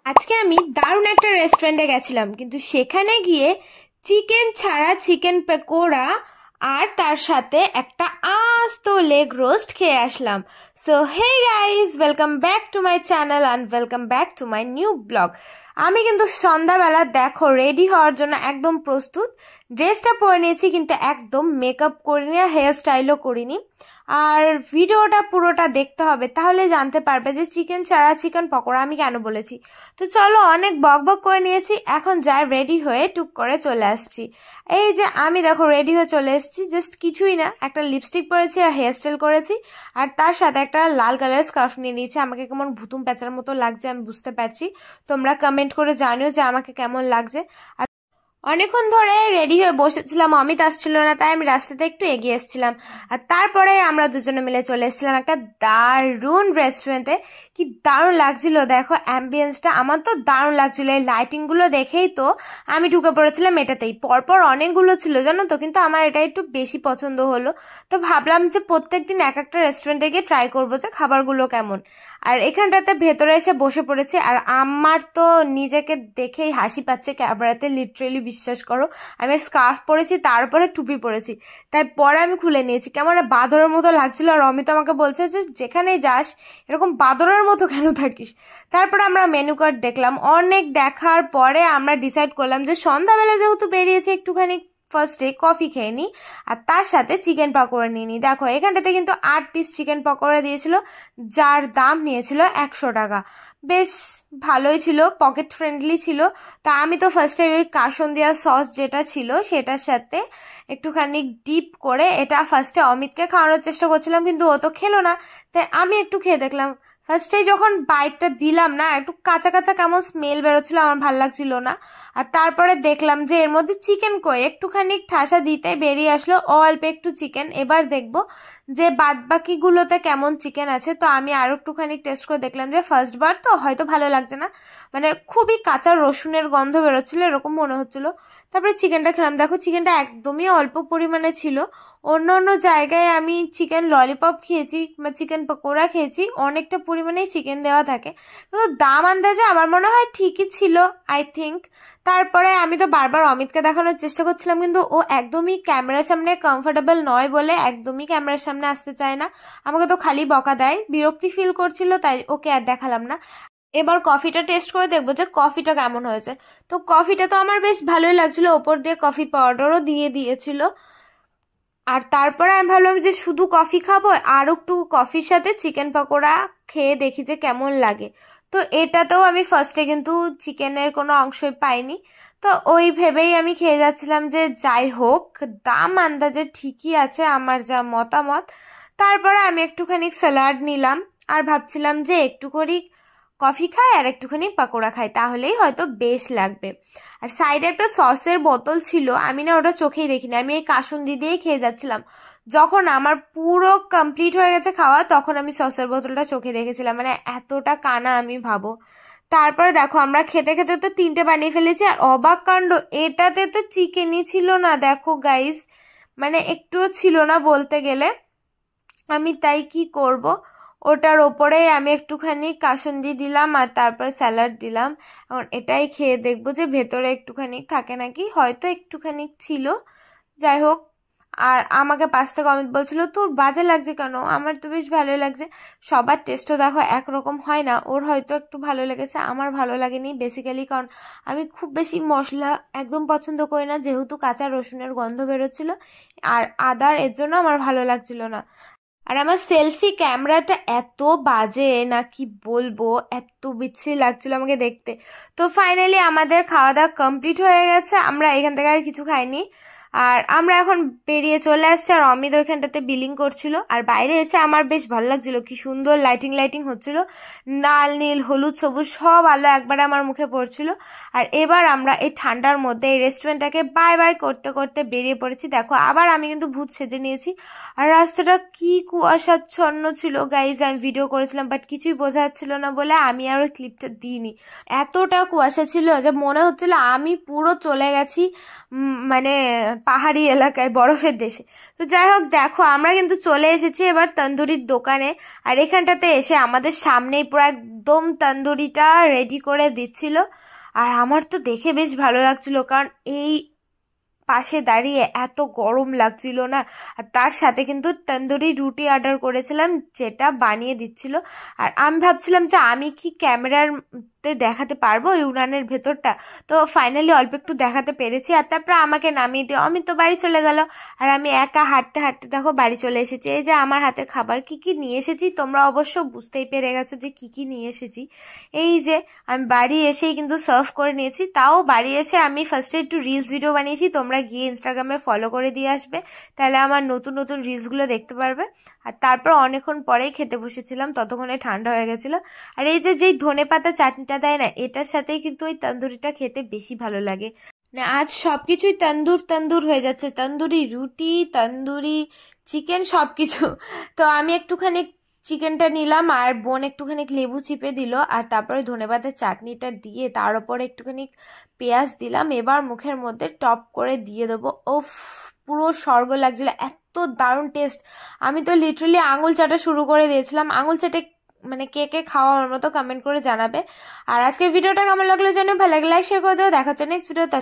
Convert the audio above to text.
আজকে আমি দারুণ একটা রেস্টুরেন্টে গেছিলাম, কিন্তু সেখানে গিয়ে চিকেন ছাড়া চিকেন পকোড়া আর তার সাথে একটা আস্ত লেগ রোস্ট খেয়ে আসলাম। So hey guys, welcome back to my channel and welcome back to my new vlog. আমি কিন্তু সন্ধ্যাবেলা দেখো রেডি হওয়ার জন্য একদম প্রস্তুত। ড্রেসটা পরে নিয়েছি, কিন্তু একদম মেকআপ করিনি আর হেয়ার স্টাইলও করিনি। আর ভিডিওটা পুরোটা দেখতে হবে, তাহলে জানতে পারবে যে চিকেন ছাড়া চিকেন পকোড়া আমি কেন বলেছি। তো চলো, অনেক বক বক করে নিয়েছি, এখন যা রেডি হয়ে টুক করে চলে আসছি। এই যে আমি দেখো রেডি হয়ে চলে এসেছি, জাস্ট কিছুই না, একটা লিপস্টিক পরেছি আর হেয়ার স্টাইল করেছি, আর তার সাথে একটা লাল কালারের স্কার্ফ নিয়ে নিয়েছি। আমাকে কেমন ভুতুম প্যাঁচার মতো লাগছে আমি বুঝতে পারছি, তোমরা কমেন্ট করে জানিও যে আমাকে কেমন লাগছে। অনেকক্ষণ ধরে রেডি হয়ে বসেছিলাম, অমিত আসছিল না, তাই আমি রাস্তাতে একটু এগিয়ে এসেছিলাম। আর তারপরে আমরা দুজনে মিলে চলে এসেছিলাম একটা দারুণ রেস্টুরেন্টে। কি দারুণ লাগছিল দেখো, অ্যাম্বিয়েন্সটা আমার তো দারুণ লাগছিল। এই লাইটিংগুলো দেখেই তো আমি ঢুকে পড়েছিলাম এটাতেই। পরপর অনেকগুলো ছিল জানো তো, কিন্তু আমার এটা একটু বেশি পছন্দ হলো। তো ভাবলাম যে প্রত্যেকদিন এক একটা রেস্টুরেন্টে গিয়ে ট্রাই করবো যে খাবারগুলো কেমন। আর এখানটাতে ভেতরে এসে বসে পড়েছি, আর আমার তো নিজেকে দেখেই হাসি পাচ্ছে ক্যামেরাতে, লিটারেলি বিশ্বাস করো। আমি স্কার্ফ পরেছি, তারপরে টুপি পরেছি, তাই পরে আমি খুলে নিয়েছি। কেমন বাদরের মতো লাগছিল, আর অমিত আমাকে বলছে যে যেখানেই যাস এরকম বাদরের মতো কেন থাকিস। তারপরে আমরা মেনু কার্ড দেখলাম, অনেক দেখার পরে আমরা ডিসাইড করলাম যে সন্ধ্যাবেলা যেহেতু বেরিয়েছি একটুখানি ফার্স্টে কফি খেয়ে নিই, আর তার সাথে চিকেন পকোড়া নিয়ে নিই। দেখো এখানটাতে কিন্তু 8 পিস চিকেন পকোড়া দিয়েছিল, যার দাম নিয়েছিল 100 টাকা। বেশ ভালোই ছিল, পকেট ফ্রেন্ডলি ছিল। তা আমি তো ফার্স্টে ওই কাসন্দিয়া সস যেটা ছিল সেটার সাথে একটুখানি ডিপ করে এটা ফার্স্টে অমিতকে খাওয়ানোর চেষ্টা করছিলাম, কিন্তু ও তো খেলো না, তাই আমি একটু খেয়ে দেখলাম। ফার্স্টে যখন বাইটটা দিলাম না, একটু কাঁচা কাঁচা কেমন স্মেল বেরোচ্ছিল, আমার ভালো লাগছিল না। আর তারপরে দেখলাম যে এর মধ্যে চিকেন কই, একটুখানি ঠাসা দিতে বেরিয়ে আসলো অল্প একটু চিকেন। এবার দেখবো যে বাদ বাকিগুলোতে কেমন চিকেন আছে। তো আমি আরো একটুখানি টেস্ট করে দেখলাম যে ফার্স্ট বার তো হয়তো ভালো লাগছে না, মানে খুবই কাঁচা রসুনের গন্ধ বেরোচ্ছিল এরকম মনে হচ্ছিল। তারপরে চিকেনটা খেলাম, দেখো চিকেনটা একদমই অল্প পরিমাণে ছিল। অন্য অন্য জায়গায় আমি চিকেন ললিপপ খেয়েছি বা চিকেন পকোড়া খেয়েছি, অনেকটা পরিমাণেই চিকেন দেওয়া থাকে, কিন্তু দাম আন্দাজে আমার মনে হয় ঠিকই ছিল, আই থিঙ্ক। তারপরে আমি তো বারবার অমিতকে দেখানোর চেষ্টা করছিলাম, কিন্তু ও একদমই ক্যামেরার সামনে কমফোর্টেবল নয় বলে একদমই ক্যামেরার সামনে আসতে চায় না। আমাকে তো খালি বকা দেয়, বিরক্তি ফিল করছিল, তাই ওকে আর দেখালাম না। এবার কফিটা টেস্ট করে দেখবো যে কফিটা কেমন হয়েছে। তো কফিটা তো আমার বেশ ভালোই লাগছিল, ওপর দিয়ে কফি পাউডারও দিয়ে দিয়েছিল। আর তারপরে আমি ভাবলাম যে শুধু কফি খাবো, আর একটু কফির সাথে চিকেন পকোড়া খেয়ে দেখি যে কেমন লাগে। তো এটাতেও আমি ফার্স্টে কিন্তু চিকেনের কোনো অংশই পাইনি, তো ওই ভেবেই আমি খেয়ে যাচ্ছিলাম যে যাই হোক দাম আন্দাজে ঠিকই আছে আমার যা মতামত। তারপরে আমি একটুখানি স্যালাড নিলাম, আর ভাবছিলাম যে একটু করে কফি খাই আর একটুখানি পকোড়া খাই, তাহলেই হয়তো বেশ লাগবে। আর সাইডে একটা সসের বোতল ছিল, আমি না ওটা চোখেই দেখিনি, আমি এই কাসুন্দি দিয়েই খেয়ে যাচ্ছিলাম। যখন আমার পুরো কমপ্লিট হয়ে গেছে খাওয়া, তখন আমি সসের বোতলটা চোখে দেখেছিলাম, মানে এতটা কানা আমি ভাবো। তারপরে দেখো আমরা খেতে খেতে তো 3টে বানিয়ে ফেলেছি, আর অবাক কাণ্ড এটাতে তো চিকেনই ছিল না দেখো গাইস, মানে একটুও ছিল না বলতে গেলে। আমি তাই কি করব, ওটার ওপরে আমি একটুখানি কাসুন্দি দিলাম আর তারপর স্যালাড দিলাম। এখন এটাই খেয়ে দেখবো যে ভেতরে একটুখানি থাকে নাকি, হয়তো একটুখানি ছিল, যাই হোক। আর আমাকে পাশ থেকে অমিত বলছিল তোর বাজে লাগছে কেন, আমার তো বেশ ভালোই লাগছে। সবার টেস্টও দেখো একরকম হয় না, ওর হয়তো একটু ভালো লেগেছে, আমার ভালো লাগেনি বেসিক্যালি, কারণ আমি খুব বেশি মশলা একদম পছন্দ করি না, যেহেতু কাঁচা রসুনের গন্ধ বেরোচ্ছিল আর আদার, এর জন্য আমার ভালো লাগছিল না। আর আমার সেলফি ক্যামেরাটা এত বাজে না কি বলবো, এত বিচ্ছিরি লাগছিল আমাকে দেখতে। তো ফাইনালি আমাদের খাওয়া দাওয়া কমপ্লিট হয়ে গেছে, আমরা এখান থেকে আর কিছু খাইনি, আর আমরা এখন বেরিয়ে চলে আসছি। আর অমিত ওইখানটাতে বিলিং করছিল, আর বাইরে এসে আমার বেশ ভালো লাগছিল, কি সুন্দর লাইটিং লাইটিং হচ্ছিল, লাল নীল হলুদ সবুজ সব আলো একবারে আমার মুখে পড়ছিল। আর এবার আমরা এই ঠান্ডার মধ্যে এই রেস্টুরেন্টটাকে বাই বাই করতে করতে বেরিয়ে পড়েছি। দেখো আবার আমি কিন্তু ভূত সেজে নিয়েছি, আর রাস্তাটা কি কুয়াশাচ্ছন্ন ছিল গাইজ, আমি ভিডিও করেছিলাম বাট কিছুই বোঝা যাচ্ছিল না বলে আমি আর ওই ক্লিপটা দিইনি। এতটা কুয়াশা ছিল যে মনে হচ্ছিল আমি পুরো চলে গেছি মানে পাহাড়ি এলাকায়, বরফের দেশে। তো যাই হোক, দেখো আমরা কিন্তু চলে এসেছি এবার তন্দুরির দোকানে। আর এখানটাতে এসে আমাদের সামনেই পুরো একদম তন্দুরিটা রেডি করে দিচ্ছিল। আর আমার তো দেখে বেশ ভালো লাগছিল, কারণ এই পাশে দাঁড়িয়ে এত গরম লাগছিল না। আর তার সাথে কিন্তু তন্দুরি রুটি অর্ডার করেছিলাম, যেটা বানিয়ে দিচ্ছিল। আর আমি ভাবছিলাম যে আমি কি ক্যামেরার দেখাতে পারবো এই উনানের ভেতরটা। তো ফাইনালি অল্প একটু দেখাতে পেরেছি। আর তারপর আমাকে নামিয়ে দিও, আমি তো বাড়ি চলে গেল। আর আমি একা হাঁটতে হাঁটতে দেখো বাড়ি চলে এসেছি। এই যে আমার হাতে খাবার কি কি নিয়ে এসেছি, তোমরা অবশ্য বুঝতেই পেরে গেছো যে কি কি নিয়ে এসেছি। এই যে আমি বাড়ি এসেই কিন্তু সার্ভ করে নিয়েছি। তাও বাড়ি এসে আমি ফার্স্টে একটু রিলস ভিডিও বানিয়েছি, তোমরা গিয়ে ইনস্টাগ্রামে ফলো করে দিয়ে আসবে, তাহলে আমার নতুন নতুন রিলসগুলো দেখতে পারবে। আর তারপর অনেকক্ষণ পরেই খেতে বসেছিলাম, ততক্ষণে ঠান্ডা হয়ে গেছিল। আর এই যে যেই ধনেপাতা চাটনিটা দেয় না, এটার সাথেই কিন্তু ওই তন্দুরিটা খেতে বেশি ভালো লাগে। মানে আজ সবকিছুই তন্দুর তন্দুর হয়ে যাচ্ছে, তন্দুরি রুটি, তন্দুরি চিকেন, সবকিছু। তো আমি একটুখানি চিকেনটা নিলাম, আর বোন একটুখানি লেবু চিপে দিল, আর তারপরে ধনেপাতার চাটনিটা দিয়ে তার উপরে একটুখানি পেঁয়াজ দিলাম। এবার মুখের মধ্যে টপ করে দিয়ে দেবো। ওফ, পুরো স্বর্গ লাগছিল, এত দারুণ টেস্ট। আমি তো লিটারালি আঙুল চাটা শুরু করে দিয়েছিলাম। আঙুল চাটে মানে কে কে খাওয়ার মতো কমেন্ট করে জানাবে। আর আজকের ভিডিওটা কেমন লাগলো জানো, ভালো লাগলে লাইক শেয়ার করে দেও। দেখা হচ্ছে নেক্সট ভিডিওতে।